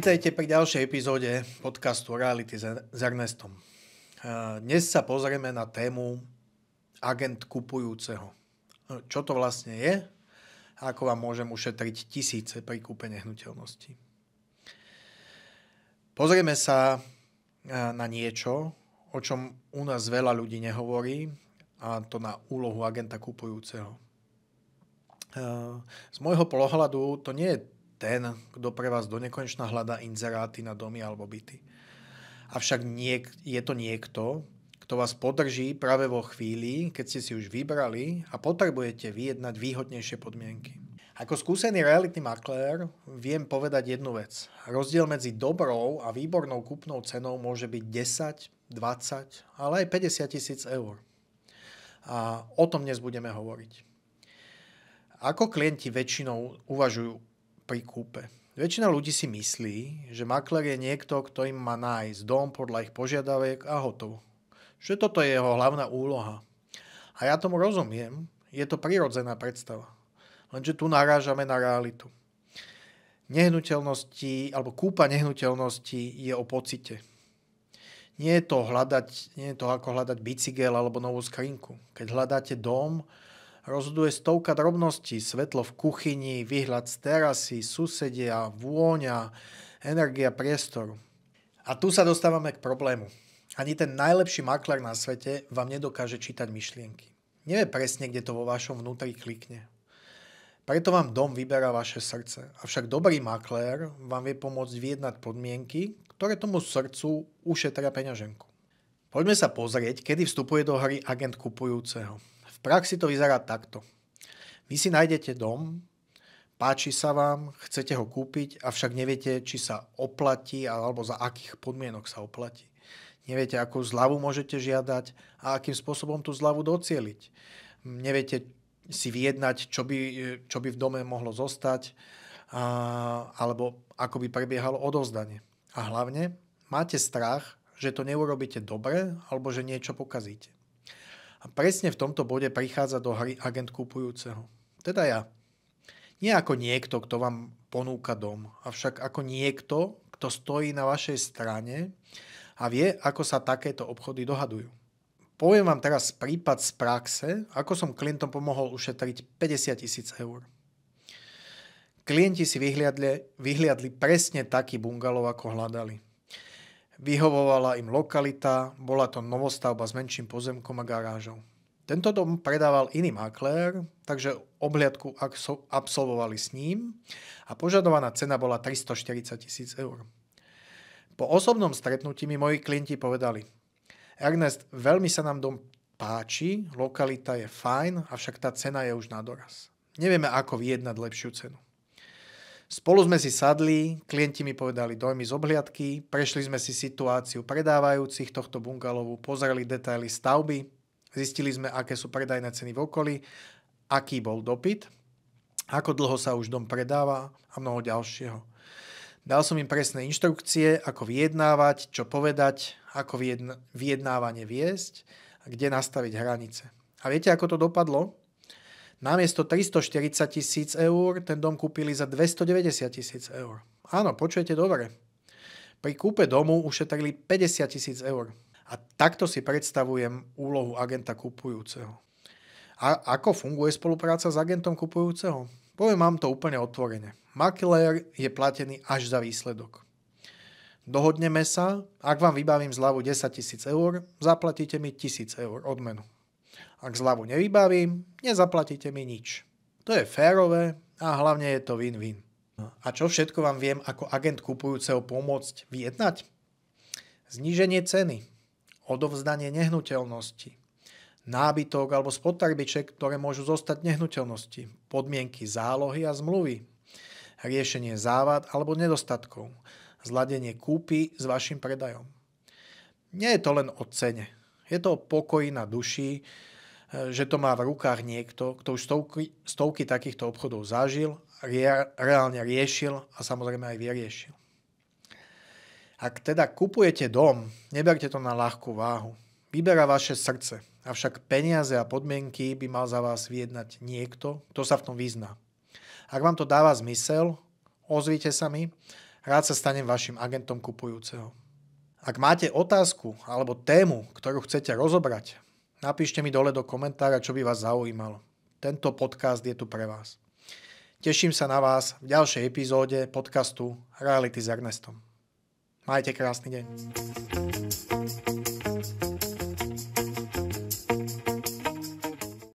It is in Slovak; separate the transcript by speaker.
Speaker 1: Vítajte pri ďalšej epizóde podcastu Reality s Ernestom. Dnes sa pozrieme na tému agent kupujúceho. Čo to vlastne je a ako vám môžem ušetriť tisíce pri kúpe nehnuteľnosti. Pozrieme sa na niečo, o čom u nás veľa ľudí nehovorí, a to na úlohu agenta kupujúceho. Z môjho pohľadu to nie je ten, kto pre vás donekonečna hľadá inzeráty na domy alebo byty. Avšak je to niekto, kto vás podrží práve vo chvíli, keď ste si už vybrali a potrebujete vyjednať výhodnejšie podmienky. Ako skúsený realitný maklér viem povedať jednu vec. Rozdiel medzi dobrou a výbornou kúpnou cenou môže byť 10, 20, ale aj 50 000 eur. A o tom dnes budeme hovoriť. Ako klienti väčšinou uvažujú pri kúpe? Väčšina ľudí si myslí, že maklér je niekto, kto im má nájsť dom podľa ich požiadaviek a hotovo. Že toto je jeho hlavná úloha. A ja tomu rozumiem, je to prirodzená predstava. Lenže tu narážame na realitu. Nehnuteľnosti alebo kúpa nehnuteľnosti je o pocite. Nie je to ako hľadať bicykel alebo novú skrinku. Keď hľadáte dom, rozhoduje stovka drobností, svetlo v kuchyni, výhľad z terasy, susedia, vôňa, energia priestoru. A tu sa dostávame k problému. Ani ten najlepší maklér na svete vám nedokáže čítať myšlienky. Nevie presne, kde to vo vašom vnútri klikne. Preto vám dom vyberá vaše srdce. Avšak dobrý maklér vám vie pomôcť vyjednať podmienky, ktoré tomu srdcu ušetria peňaženku. Poďme sa pozrieť, kedy vstupuje do hry agent kupujúceho. V praxi to vyzerá takto. Vy si nájdete dom, páči sa vám, chcete ho kúpiť, avšak neviete, či sa oplatí alebo za akých podmienok sa oplatí. Neviete, akú zľavu môžete žiadať a akým spôsobom tú zľavu docieliť. Neviete si vyjednať, čo by v dome mohlo zostať alebo ako by prebiehalo odovzdanie. A hlavne máte strach, že to neurobíte dobre alebo že niečo pokazíte. A presne v tomto bode prichádza do hry agent kupujúceho. Teda ja. Nie ako niekto, kto vám ponúka dom, avšak ako niekto, kto stojí na vašej strane a vie, ako sa takéto obchody dohadujú. Poviem vám teraz prípad z praxe, ako som klientom pomohol ušetriť 50 000 eur. Klienti si vyhliadli presne taký bungalov, ako hľadali. Vyhovovala im lokalita, bola to novostavba s menším pozemkom a garážou. Tento dom predával iný maklér, takže obhliadku absolvovali s ním a požadovaná cena bola 340 000 eur. Po osobnom stretnutí mi moji klienti povedali: Ernest, veľmi sa nám dom páči, lokalita je fajn, avšak tá cena je už na doraz. Nevieme, ako vyjednať lepšiu cenu. Spolu sme si sadli, klienti mi povedali dojmy z obhliadky, prešli sme si situáciu predávajúcich tohto bungalovu, pozreli detaily stavby, zistili sme, aké sú predajné ceny v okolí, aký bol dopyt, ako dlho sa už dom predáva a mnoho ďalšieho. Dal som im presné inštrukcie, ako vyjednávať, čo povedať, ako vyjednávanie viesť a kde nastaviť hranice. A viete, ako to dopadlo? Namiesto 340 000 eur ten dom kúpili za 290 000 eur. Áno, počujete dobre. Pri kúpe domu ušetrili 50 000 eur. A takto si predstavujem úlohu agenta kupujúceho. A ako funguje spolupráca s agentom kupujúceho? Poviem vám to úplne otvorene. Maklér je platený až za výsledok. Dohodneme sa, ak vám vybavím zľavu 10 000 eur, zaplatíte mi 1000 eur odmenu. Ak zľavu nevybavím, nezaplatíte mi nič. To je férové a hlavne je to win-win. A čo všetko vám viem ako agent kupujúceho pomôcť vyjednať? Zníženie ceny, odovzdanie nehnuteľnosti, nábytok alebo spotrebiček, ktoré môžu zostať v nehnuteľnosti, podmienky zálohy a zmluvy, riešenie závad alebo nedostatkov, zladenie kúpy s vašim predajom. Nie je to len o cene. Je to o pokoji na duši, že to má v rukách niekto, kto už stovky takýchto obchodov zažil, reálne riešil a samozrejme aj vyriešil. Ak teda kupujete dom, neberte to na ľahkú váhu. Vyberá vaše srdce, avšak peniaze a podmienky by mal za vás vyjednať niekto, kto sa v tom vyzná. Ak vám to dáva zmysel, ozvite sa mi Rád sa stanem vašim agentom kupujúceho. Ak máte otázku alebo tému, ktorú chcete rozobrať, napíšte mi dole do komentára, čo by vás zaujímalo. Tento podcast je tu pre vás. Teším sa na vás v ďalšej epizóde podcastu Reality s Ernestom. Majte krásny deň.